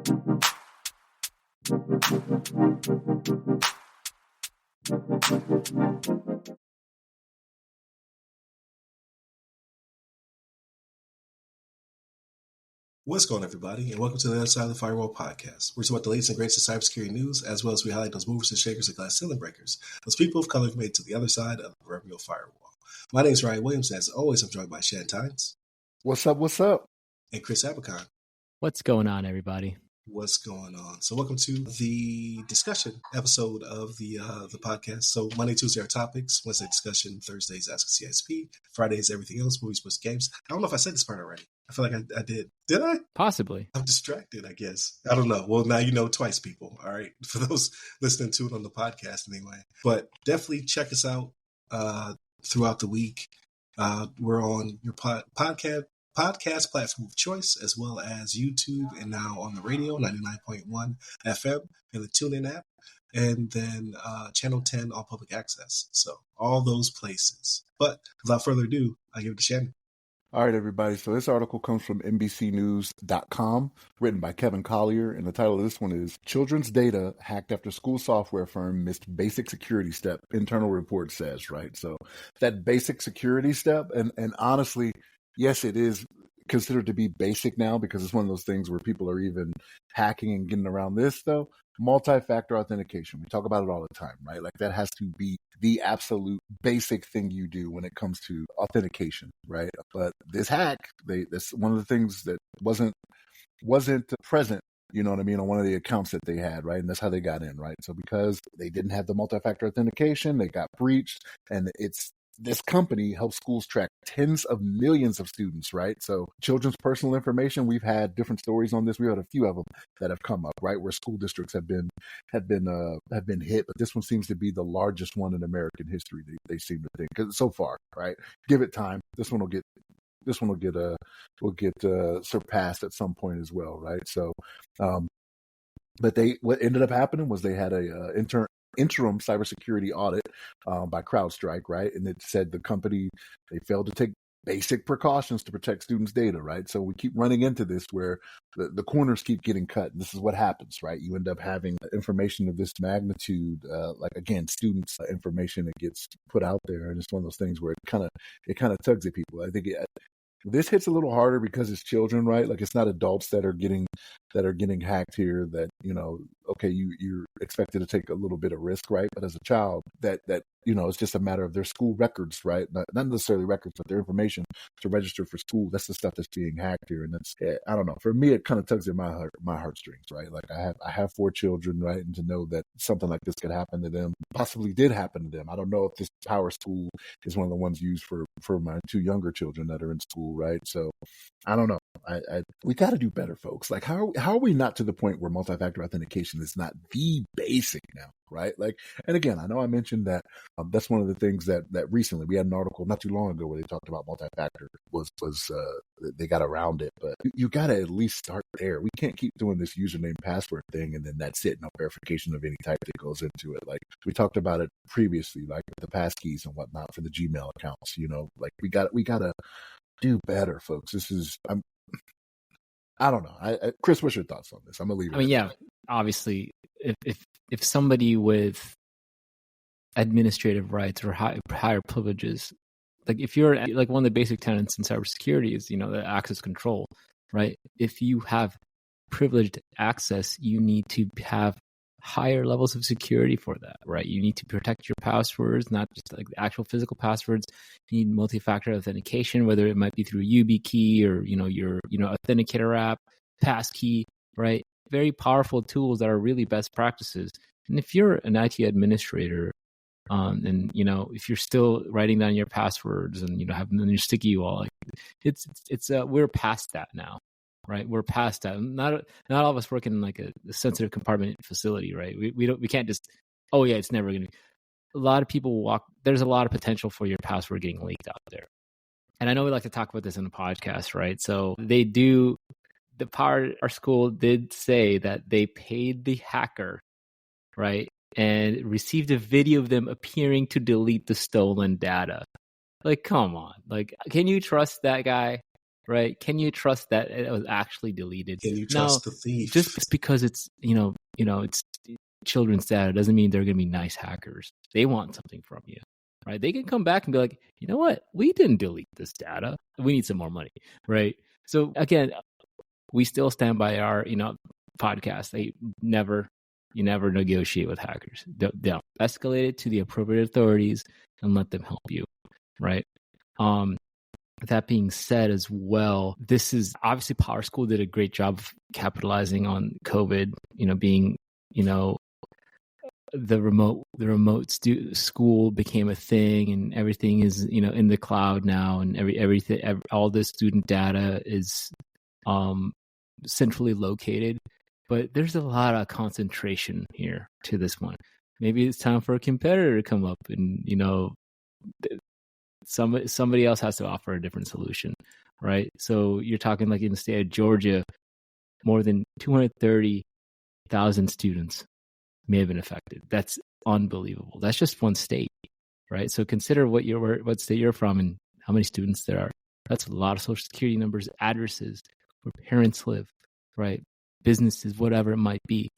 What's going on, everybody, and welcome to the Other Side of the Firewall podcast. We're talking about the latest and greatest of cybersecurity news, as well as we highlight those movers and shakers and glass ceiling breakers, those people of color who've made it to the other side of the proverbial firewall. My name is Ryan Williams, and as always, I'm joined by Shan Tynes. What's up? And Chris Abercon. What's going on, everybody? What's going on? So welcome to the discussion episode of the podcast. So Monday, Tuesday are topics, Wednesday discussion, Thursdays Ask a CISP, Fridays everything else, movies, books, games. I don't know if I said this part already. I feel like I did. Did I? Possibly. I'm distracted, I guess. I don't know. Well, now you know twice, people. All right. For those listening to it on the podcast anyway. But definitely check us out throughout the week. We're on your podcast platform of choice, as well as YouTube, and now on the radio, 99.1 FM, and the TuneIn app, and then Channel 10 on public access. So all those places. But without further ado, I give it to Shannon. All right, everybody. So this article comes from NBCnews.com, written by Kevin Collier, and the title of this one is Children's Data Hacked After School Software Firm Missed Basic Security Step, Internal Report says, right? So that basic security step, and honestly, yes, it is considered to be basic now because it's one of those things where people are even hacking and getting around this, though. Multi-factor authentication. We talk about it all the time, right? Like that has to be the absolute basic thing you do when it comes to authentication, right? But this hack, that's one of the things that wasn't present, you know what I mean, on one of the accounts that they had, right? And that's how they got in, right? So because they didn't have the multi-factor authentication, they got breached, and this company helps schools track tens of millions of students, right? So children's personal information, we've had different stories on this. We had a few of them that have come up, right, where school districts have been hit, but this one seems to be the largest one in American history. They seem to think, because so far, right? Give it time. This one will get surpassed at some point as well, right? So, but what ended up happening was they had a interim cybersecurity audit by CrowdStrike, right? And it said the company, they failed to take basic precautions to protect students' data, right? So we keep running into this where the corners keep getting cut. And this is what happens, right? You end up having information of this magnitude, like again, students' information that gets put out there, and it's one of those things where it kind of tugs at people. I think this hits a little harder because it's children, right? Like it's not adults that are getting hacked here. That, you know, okay, you're expected to take a little bit of risk, right? But as a child, that you know, it's just a matter of their school records, right? Not necessarily records, but their information to register for school. That's the stuff that's being hacked here, and that's, I don't know. For me, it kind of tugs at my heartstrings, right? Like I have 4 children, right, and to know that something like this could happen to them, possibly did happen to them. I don't know if this PowerSchool is one of the ones used for my 2 younger children that are in school, right? So I don't know. We got to do better, folks. Like how are we not to the point where multi-factor authentication is not the basic now, right? Like, and again, I know I mentioned that that's one of the things that recently we had an article not too long ago where they talked about multi-factor was they got around it, but you got to at least start there. We can't keep doing this username password thing and then that's it, no verification of any type that goes into it. Like we talked about it previously, like the passkeys and whatnot for the Gmail accounts. You know, like we gotta do better, folks. This is I don't know. Chris, what's your thoughts on this? I'm gonna leave it. I mean, yeah, obviously, if somebody with administrative rights or higher privileges, like if you're like one of the basic tenets in cybersecurity is, you know, the access control, right? If you have privileged access, you need to have higher levels of security for that, right? You need to protect your passwords, not just like the actual physical passwords. You need multi-factor authentication, whether it might be through YubiKey or, you know, your, you know, authenticator app, passkey, right? Very powerful tools that are really best practices. And if you're an IT administrator, and, you know, if you're still writing down your passwords and, you know, having them in your sticky wall, like we're past that now. Right, we're past that. Not all of us work in like a sensitive compartment facility, right? We can't just, oh yeah, it's never gonna be. A lot of people there's a lot of potential for your password getting leaked out there. And I know we like to talk about this in the podcast, right? So our school did say that they paid the hacker, right? And received a video of them appearing to delete the stolen data. Like, come on. Like, can you trust that guy? right? Can you trust that it was actually deleted? Can you Now, trust the thief? just because it's it's children's data doesn't mean they're going to be nice hackers. They want something from you, right? They can come back and be like, you know what? We didn't delete this data. We need some more money, right? So again, we still stand by our podcast. You never negotiate with hackers. Don't escalate it to the appropriate authorities and let them help you, right? That being said as well, this is obviously PowerSchool did a great job of capitalizing on COVID, being, the remote school became a thing, and everything is, in the cloud now, and everything, all the student data is centrally located. But there's a lot of concentration here to this one. Maybe it's time for a competitor to come up and, somebody else has to offer a different solution, right? So you're talking like in the state of Georgia, more than 230,000 students may have been affected. That's unbelievable. That's just one state, right? So consider what state you're from and how many students there are. That's a lot of social security numbers, addresses, where parents live, right? Businesses, whatever it might be.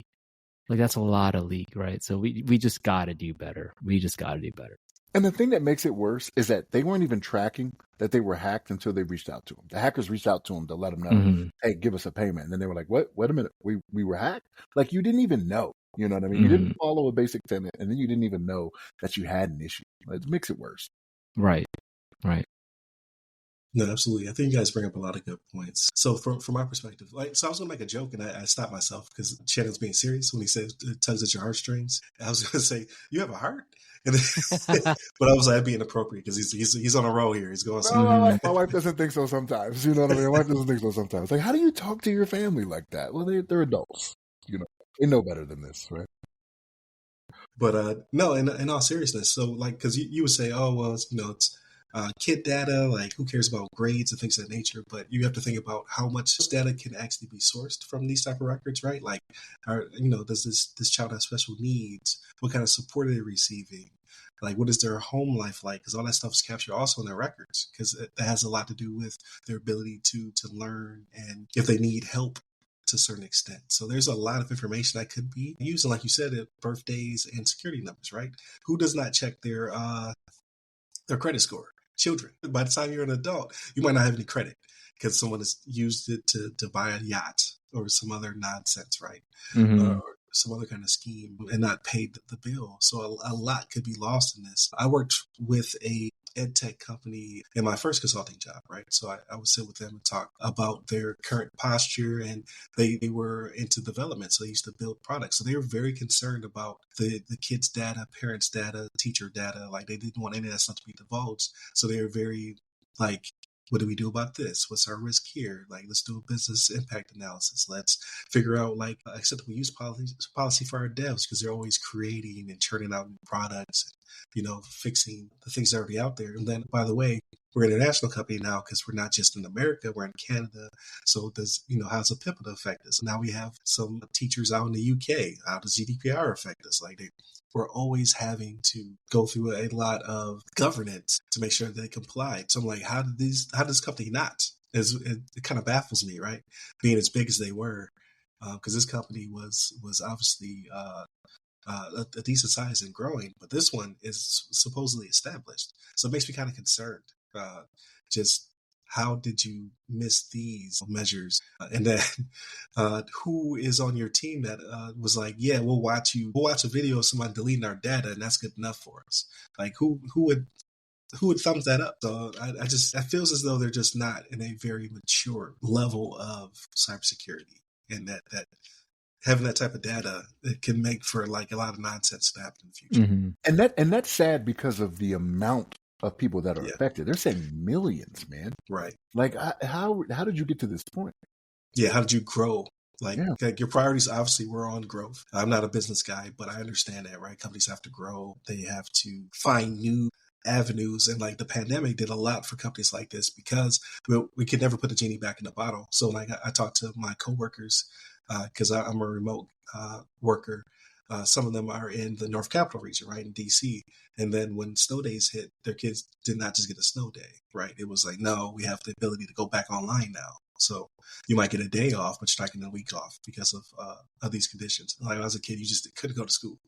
Like that's a lot of leak, right? So we just got to do better. We just got to do better. And the thing that makes it worse is that they weren't even tracking that they were hacked until they reached out to them. The hackers reached out to them to let them know, hey, give us a payment. And then they were like, what? Wait a minute. We were hacked? Like you didn't even know. You know what I mean? You didn't follow a basic tenet, and then you didn't even know that you had an issue. It makes it worse. Right. No, absolutely. I think you guys bring up a lot of good points. So from my perspective, I was going to make a joke and I stopped myself because Shannon's being serious when he said it tugs at your heartstrings. I was going to say, you have a heart? And then, but I was like, I'd be inappropriate because he's on a roll here. He's going somewhere. My wife doesn't think so sometimes. You know what I mean? My wife doesn't think so sometimes. Like, how do you talk to your family like that? Well, they're adults. They know better than this, right? But no, in all seriousness, so like, because you would say, oh well, it's kid data, like who cares about grades and things of that nature? But you have to think about how much data can actually be sourced from these type of records, right? Like, does this child have special needs? What kind of support are they receiving? Like, what is their home life like? Because all that stuff is captured also in their records, because it has a lot to do with their ability to learn and if they need help to a certain extent. So there's a lot of information that could be used, and like you said, birthdays and security numbers, right? Who does not check their credit score? Children. By the time you're an adult, you might not have any credit because someone has used it to buy a yacht or some other nonsense, right? Or some other kind of scheme and not paid the bill. So a lot could be lost in this. I worked with a EdTech company in my first consulting job, right? So I would sit with them and talk about their current posture, and they were into development. So they used to build products. So they were very concerned about the kids' data, parents' data, teacher data. Like they didn't want any of that stuff to be divulged. So they were very like, what do we do about this? What's our risk here? Like, let's do a business impact analysis. Let's figure out like acceptable use policy for our devs, because they're always creating and churning out new products, fixing the things that are already out there. And then, by the way, we're an international company now because we're not just in America, we're in Canada. So how's the PIPA affect us? Now we have some teachers out in the UK. How does GDPR affect us? Like we're always having to go through a lot of governance to make sure that they comply. So I'm like, how did this company not? It kind of baffles me, right? Being as big as they were, because this company was obviously a decent size and growing, but this one is supposedly established. So it makes me kind of concerned. Just how did you miss these measures? And then who is on your team that was like, yeah, we'll watch a video of somebody deleting our data, and that's good enough for us. Like who would thumbs that up? So it feels as though they're just not in a very mature level of cybersecurity, and that having that type of data, it can make for like a lot of nonsense to happen in the future. And that's sad because of the amount of people that are affected. They're saying millions, man. Right. Like how did you get to this point? Yeah. How did you grow? Like your priorities obviously were on growth. I'm not a business guy, but I understand that, right? Companies have to grow. They have to find new avenues, and like the pandemic did a lot for companies like this, because we could never put the genie back in the bottle. So like I talked to my coworkers, because I'm a remote worker. Some of them are in the North Capital region, right, in DC. And then when snow days hit, their kids did not just get a snow day, right? It was like, no, we have the ability to go back online now. So you might get a day off, but you're not getting a week off because of these conditions. Like when I was a kid, you just couldn't go to school.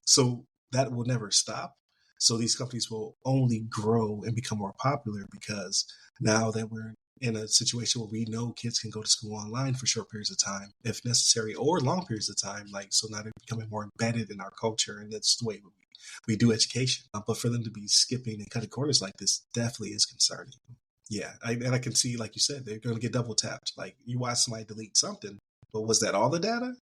So that will never stop. So these companies will only grow and become more popular because now that we're in a situation where we know kids can go to school online for short periods of time, if necessary, or long periods of time, like, so now they're becoming more embedded in our culture, and that's the way we do education. But for them to be skipping and cutting corners like this definitely is concerning. Yeah, and I can see, like you said, they're going to get double tapped. Like, you watch somebody delete something, but was that all the data?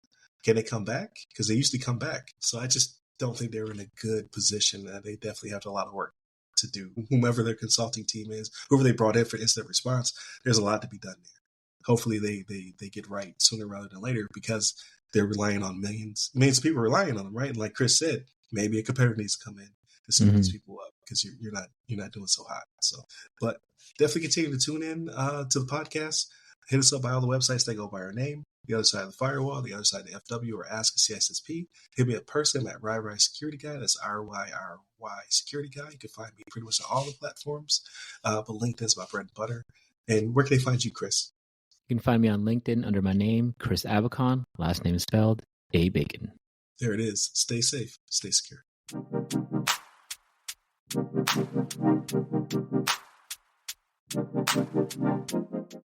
Can they come back? Because they usually come back. So I just don't think they're in a good position. They definitely have a lot of work to do. Whomever their consulting team is, whoever they brought in for instant response, there's a lot to be done there. Hopefully they get right sooner rather than later, because they're relying on millions of people relying on them, right? And like Chris said, maybe a competitor needs to come in to speed these people up, because you're not doing so hot. So, but definitely continue to tune in to the podcast. Hit us up by all the websites that go by our name: The Other Side of the Firewall, The Other Side of the FW, or Ask a CISSP. Hit me up personally at RYRY Security Guy. That's RYRY Security Guy. You can find me pretty much on all the platforms, but LinkedIn's my bread and butter. And where can they find you, Chris? You can find me on LinkedIn under my name, Chris Avicon. Last name is spelled A. Bacon. There it is. Stay safe. Stay secure.